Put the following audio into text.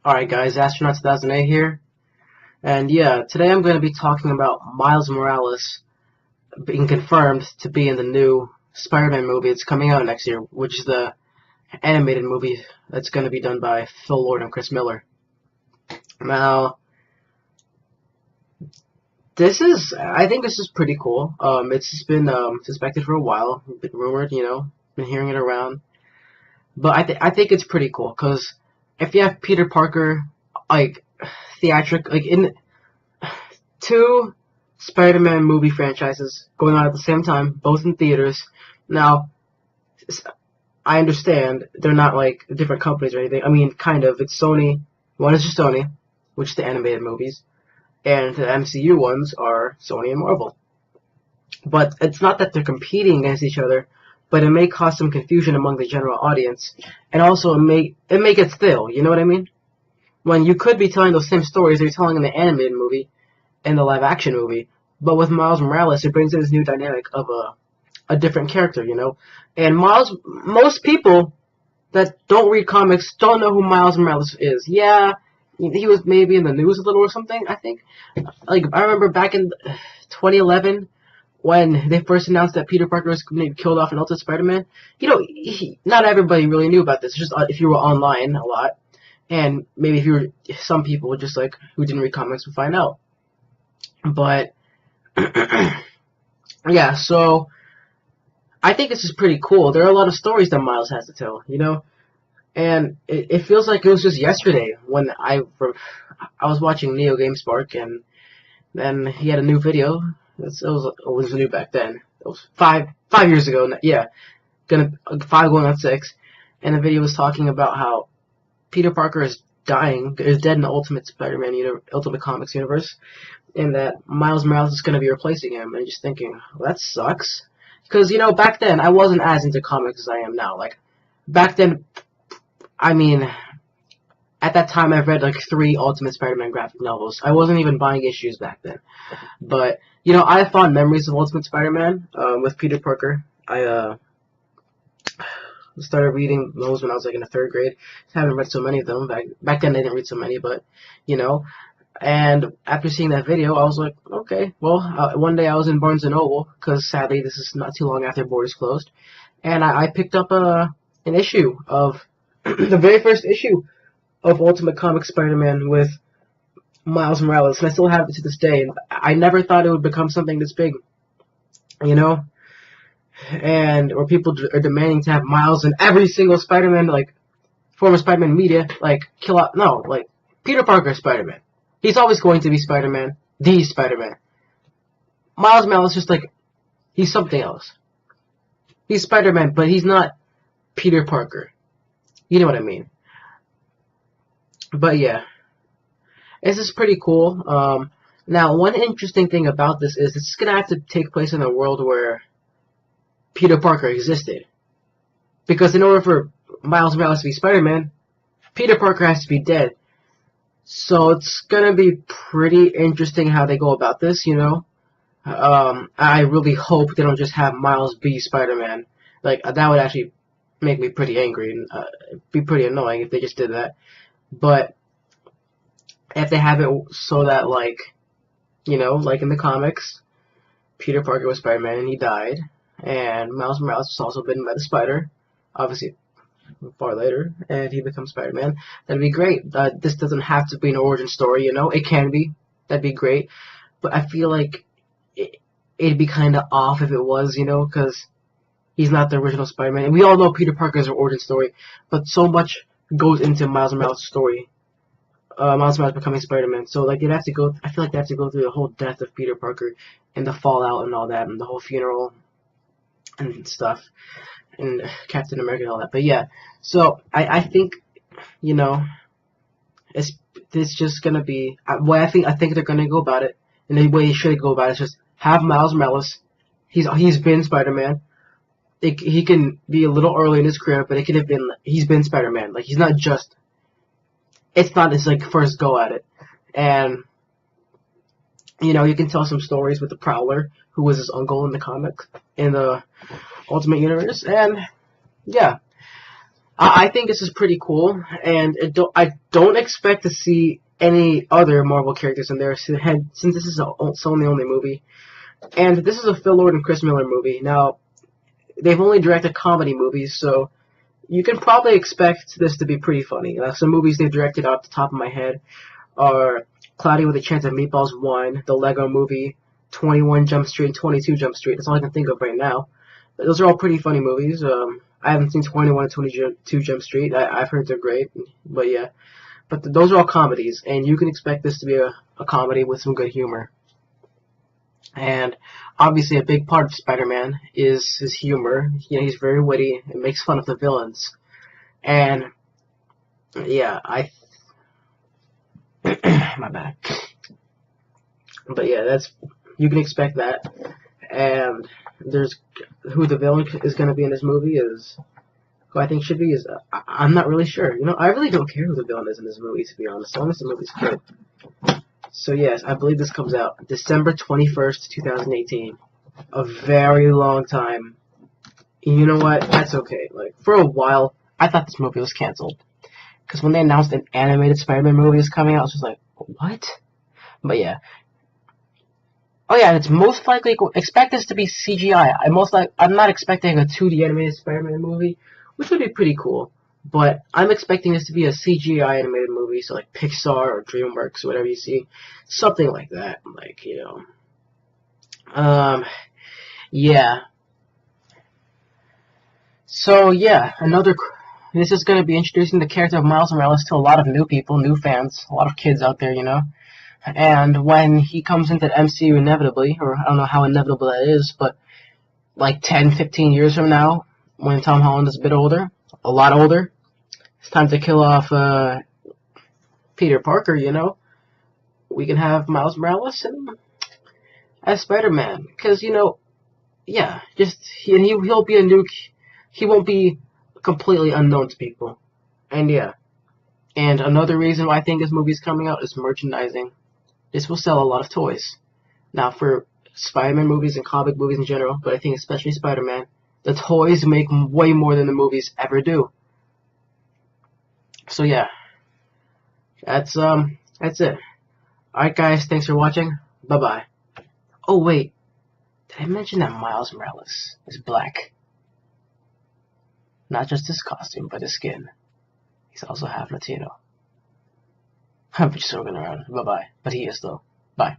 Alright guys, Astronaut 2008 here, and yeah, today I'm going to be talking about Miles Morales being confirmed to be in the new Spider-Man movie that's coming out next year, which is the animated movie that's going to be done by Phil Lord and Chris Miller. Now, I think this is pretty cool. It's been suspected for a while, been rumored, been hearing it around, but I think it's pretty cool, because if you have Peter Parker, like, in two Spider-Man movie franchises going on at the same time, both in theaters. Now, I understand they're not like different companies or anything. I mean, kind of. It's Sony. One is just Sony, which is the animated movies, and the MCU ones are Sony and Marvel. But it's not that they're competing against each other, but it may cause some confusion among the general audience, and also it may get stale. You know what I mean? When you could be telling those same stories that you're telling in the animated movie and the live action movie, but with Miles Morales, it brings in this new dynamic of a different character, And most people that don't read comics don't know who Miles Morales is. Yeah, he was maybe in the news a little or something, I think. Like, I remember back in 2011 when they first announced that Peter Parker was going to be killed off in Ultimate Spider-Man. Not everybody really knew about this. Just if you were online a lot, and maybe some people just like who didn't read comics would find out. But yeah, so I think this is pretty cool. There are a lot of stories that Miles has to tell, and it feels like it was just yesterday when I was watching Neo GameSpark, and then he had a new video. It was new back then. It was five years ago. Yeah, 5 going on 6, and the video was talking about how Peter Parker is dead in the Ultimate Spider-Man Ultimate Comics universe, and that Miles Morales is going to be replacing him. And just thinking, well, that sucks. Because, back then, I wasn't as into comics as I am now. Like, back then, I mean, at that time, I've read, like, 3 Ultimate Spider-Man graphic novels. I wasn't even buying issues back then. But, I have fond memories of Ultimate Spider-Man with Peter Parker. I started reading those when I was, like, in the 3rd grade. I haven't read so many of them. Back then, I didn't read so many, but, And after seeing that video, I was like, okay, well, one day I was in Barnes & Noble, because sadly this is not too long after Borders closed, and I picked up an issue of, the very first issue of Ultimate Comics Spider-Man with Miles Morales, and I still have it to this day, and I never thought it would become something this big, and where people are demanding to have Miles in every single Spider-Man, like, former Spider-Man media, like, Peter Parker Spider-Man. He's always going to be Spider-Man, the Spider-Man. Miles Morales is just like, he's something else. He's Spider-Man, but he's not Peter Parker. You know what I mean? But yeah, this is pretty cool. Now, one interesting thing about this is it's going to have to take place in a world where Peter Parker existed. Because in order for Miles Morales to be Spider-Man, Peter Parker has to be dead. So it's gonna be pretty interesting how they go about this, I really hope they don't just have Miles be Spider-Man. Like, that would actually make me pretty angry, and be pretty annoying if they just did that. But if they have it so that, like in the comics, Peter Parker was Spider-Man and he died, and Miles Morales was also bitten by the spider, obviously far later, and he becomes Spider-Man, that'd be great. This doesn't have to be an origin story, it can be. That'd be great. But I feel like it'd be kind of off if it was, because he's not the original Spider-Man. And we all know Peter Parker's an origin story, but so much goes into Miles Morales' story. Miles Morales becoming Spider-Man. So, like, I feel like they have to go through the whole death of Peter Parker, and the fallout and all that, and the whole funeral and stuff, and Captain America and all that. But yeah, so I think, it's just gonna be I think they're gonna go about it, and the way they should go about it is just have Miles Morales. He's been Spider-Man. He can be a little early in his career, but he's been Spider-Man. Like, he's not just. It's not his like first go at it, and you can tell some stories with the Prowler, who was his uncle in the comic in the Ultimate Universe, and yeah. I think this is pretty cool, and I don't expect to see any other Marvel characters in there since this is Sony only movie. And this is a Phil Lord and Chris Miller movie. Now, they've only directed comedy movies, so you can probably expect this to be pretty funny. Some movies they've directed off the top of my head are Cloudy with a Chance of Meatballs 1, the Lego Movie, 21 Jump Street, and 22 Jump Street. That's all I can think of right now. But those are all pretty funny movies. I haven't seen 21 and 22 Jump Street. I've heard they're great, but yeah. But those are all comedies, and you can expect this to be a comedy with some good humor. And obviously a big part of Spider-Man is his humor. You know, he's very witty and makes fun of the villains. And yeah, my bad. But yeah, you can expect that. And there's who the villain is going to be in this movie is who I think should be is I'm not really sure. You know, I really don't care who the villain is in this movie, to be honest. As long as the movie's good. So yes, I believe this comes out December 21st, 2018. A very long time. You know what? That's okay. Like, for a while, I thought this movie was canceled. Because when they announced an animated Spider-Man movie is coming out, I was just like, what? But yeah. Oh yeah, it's most likely, expect this to be CGI. I'm not expecting a 2D animated Spider-Man movie, which would be pretty cool. But I'm expecting this to be a CGI animated movie, so like Pixar or DreamWorks, whatever you see. Something like that. Like, you know. Yeah. So, yeah, this is going to be introducing the character of Miles Morales to a lot of new people, new fans, a lot of kids out there, you know. And when he comes into the MCU inevitably, or I don't know how inevitable that is, but like 10, 15 years from now, when Tom Holland is a bit older, a lot older, it's time to kill off Peter Parker, you know. We can have Miles Morales as Spider-Man, because, you know, yeah, he'll be he won't be completely unknown to people. And yeah. And another reason why I think this movie is coming out is merchandising. This will sell a lot of toys. Now, for Spider-Man movies and comic movies in general, but I think especially Spider-Man, the toys make way more than the movies ever do. So yeah, that's it. Alright guys, thanks for watching. Bye bye. Oh wait, did I mention that Miles Morales is black? Not just his costume, but his skin. He's also half Latino. I'm just joking around. Bye bye. But he is though. Bye.